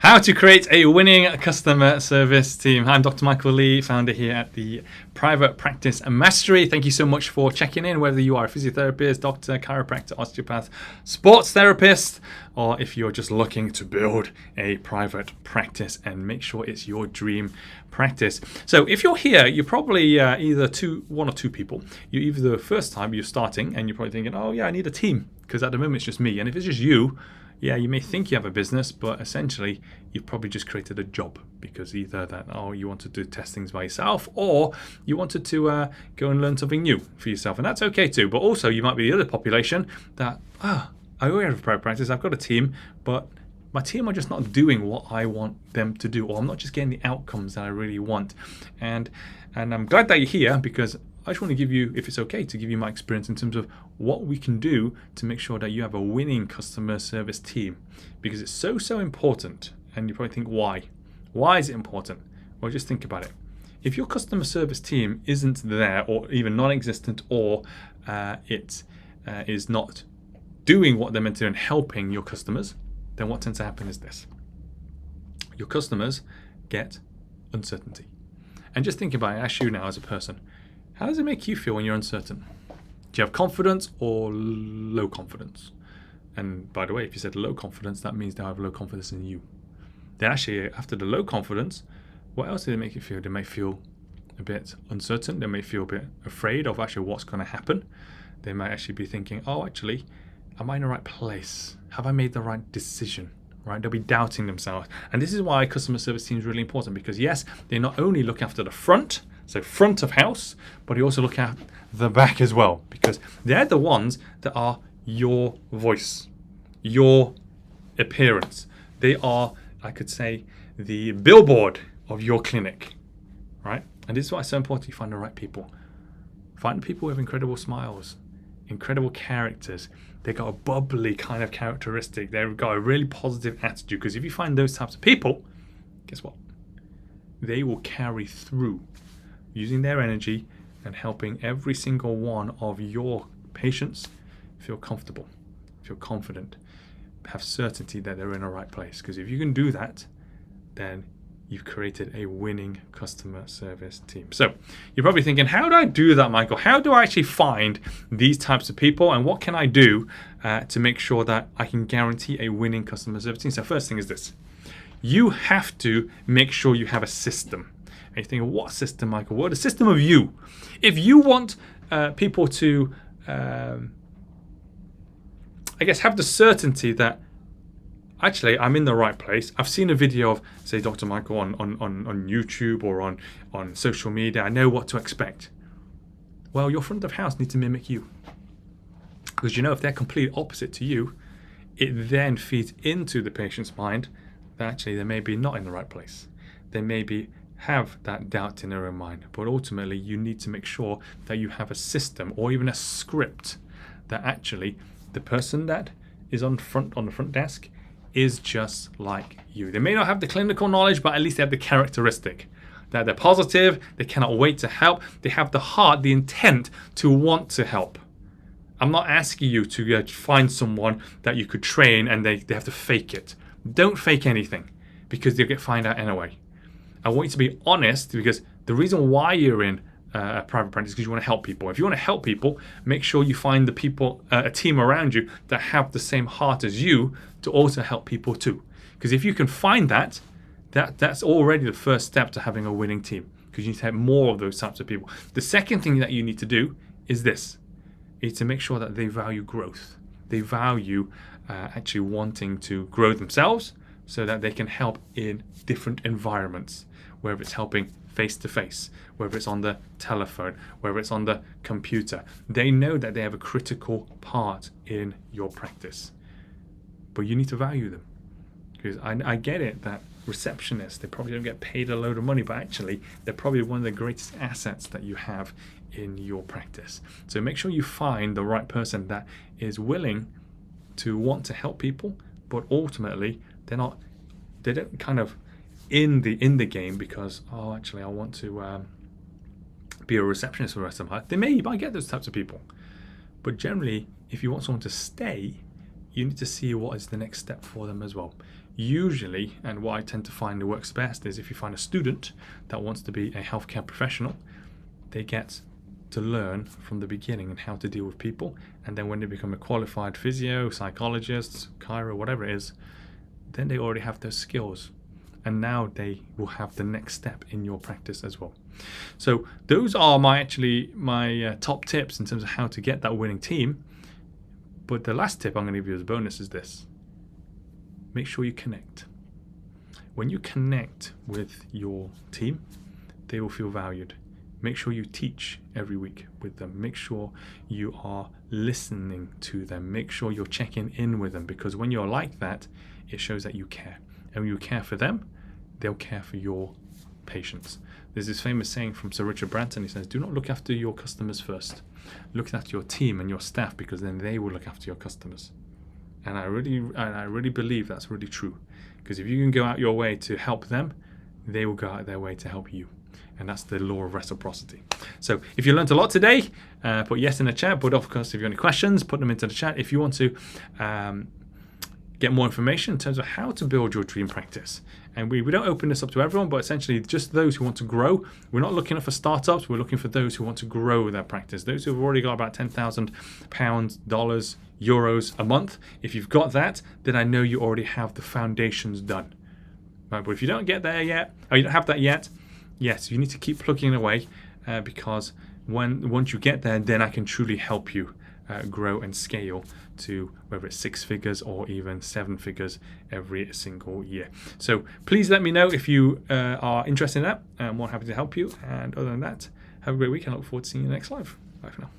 How to create a winning customer service team. I'm Dr. Michael Lee, founder here at the Private Practice Mastery. Thank you so much for checking in, whether you are a physiotherapist, doctor, chiropractor, osteopath, sports therapist, or if you're just looking to build a private practice and make sure it's your dream practice. So if you're here, you're probably either one or two people. You're either the first time you're starting and you're probably thinking, oh yeah, I need a team, because at the moment it's just me. And if it's just you, yeah, you may think you have a business, but essentially you've probably just created a job, because either that, you wanted to test things by yourself, or you wanted to go and learn something new for yourself, and that's okay too. But also you might be the other population that, I already have a private practice, I've got a team, but my team are just not doing what I want them to do, or I'm not just getting the outcomes that I really want. And I'm glad that you're here, because I just want to give you, if it's okay, to give you my experience in terms of what we can do to make sure that you have a winning customer service team, because it's so important. And you probably think, why? Why is it important? Well, just think about it. If your customer service team isn't there, or even non-existent, or it is not doing what they're meant to do and helping your customers, then what tends to happen is this. Your customers get uncertainty. And just think about it, ask you now as a person, how does it make you feel when you're uncertain? Do you have confidence or low confidence? And by the way, if you said low confidence, that means they have low confidence in you. Then actually, after the low confidence, what else do they make you feel? They may feel a bit uncertain. They may feel a bit afraid of actually what's going to happen. They might actually be thinking, actually, am I in the right place? Have I made the right decision? Right? They'll be doubting themselves. And this is why customer service team is really important, because yes, they not only look after the front, so front of house, but you also look at the back as well, because they're the ones that are your voice, your appearance. They are, I could say, the billboard of your clinic, right? And this is why it's so important you find the right people. Find people with incredible smiles, incredible characters. They got a bubbly kind of characteristic. They've got a really positive attitude, because if you find those types of people, guess what? They will carry through, using their energy and helping every single one of your patients feel comfortable, feel confident, have certainty that they're in the right place. Because if you can do that, then you've created a winning customer service team. So you're probably thinking, how do I do that, Michael? How do I actually find these types of people, and what can I do to make sure that I can guarantee a winning customer service team? So first thing is this. You have to make sure you have a system. And you're thinking, what system, Michael? What, a system of you? If you want people to, have the certainty that actually I'm in the right place. I've seen a video of, say, Dr. Michael on YouTube or on social media. I know what to expect. Well, your front of house needs to mimic you. Because if they're complete opposite to you, it then feeds into the patient's mind that actually they may be not in the right place. They may have that doubt in their own mind. But ultimately, you need to make sure that you have a system or even a script that actually the person that is on the front desk is just like you. They may not have the clinical knowledge, but at least they have the characteristic that they're positive, they cannot wait to help, they have the heart, the intent to want to help. I'm not asking you to find someone that you could train and they have to fake it. Don't fake anything, because you'll get found out anyway. I want you to be honest, because the reason why you're in a private practice is because you want to help people. If you want to help people, make sure you find the people, a team around you that have the same heart as you to also help people too. Because if you can find that's already the first step to having a winning team, because you need to have more of those types of people. The second thing that you need to do is this. You need to make sure that they value growth. They value actually wanting to grow themselves so that they can help in different environments, whether it's helping face-to-face, whether it's on the telephone, whether it's on the computer. They know that they have a critical part in your practice. But you need to value them. Because I get it that receptionists, they probably don't get paid a load of money, but actually they're probably one of the greatest assets that you have in your practice. So make sure you find the right person that is willing to want to help people, but ultimately they don't kind of in the game because actually I want to be a receptionist for the rest of my life. You might get those types of people, but generally if you want someone to stay, you need to see what is the next step for them as well. Usually, and what I tend to find works best, is if you find a student that wants to be a healthcare professional, they get to learn from the beginning and how to deal with people, and then when they become a qualified physio, psychologist, chiro, whatever it is, then they already have those skills, and now they will have the next step in your practice as well. So those are my top tips in terms of how to get that winning team. But the last tip I'm going to give you as a bonus is this: make sure you connect. When you connect with your team, they will feel valued. Make sure you teach every week with them. Make sure you are listening to them. Make sure you're checking in with them, because when you're like that, it shows that you care. And when you care for them, they'll care for your patients. There's this famous saying from Sir Richard Branson. He says, do not look after your customers first. Look after your team and your staff, because then they will look after your customers. And I really believe that's really true. Because if you can go out your way to help them, they will go out their way to help you. And that's the law of reciprocity. So if you learned a lot today, put yes in the chat. But of course, if you have any questions, put them into the chat. If you want to get more information in terms of how to build your dream practice. And we don't open this up to everyone, but essentially just those who want to grow. We're not looking for startups. We're looking for those who want to grow their practice. Those who've already got about £10,000, dollars, euros a month. If you've got that, then I know you already have the foundations done. Right, but if you don't get there yet, or you don't have that yet, yes, you need to keep plugging away, because once you get there, then I can truly help you grow and scale to whether it's 6 figures or even 7 figures every single year. So please let me know if you are interested in that. I'm more happy to help you. And other than that, have a great week. I look forward to seeing you next live. Bye for now.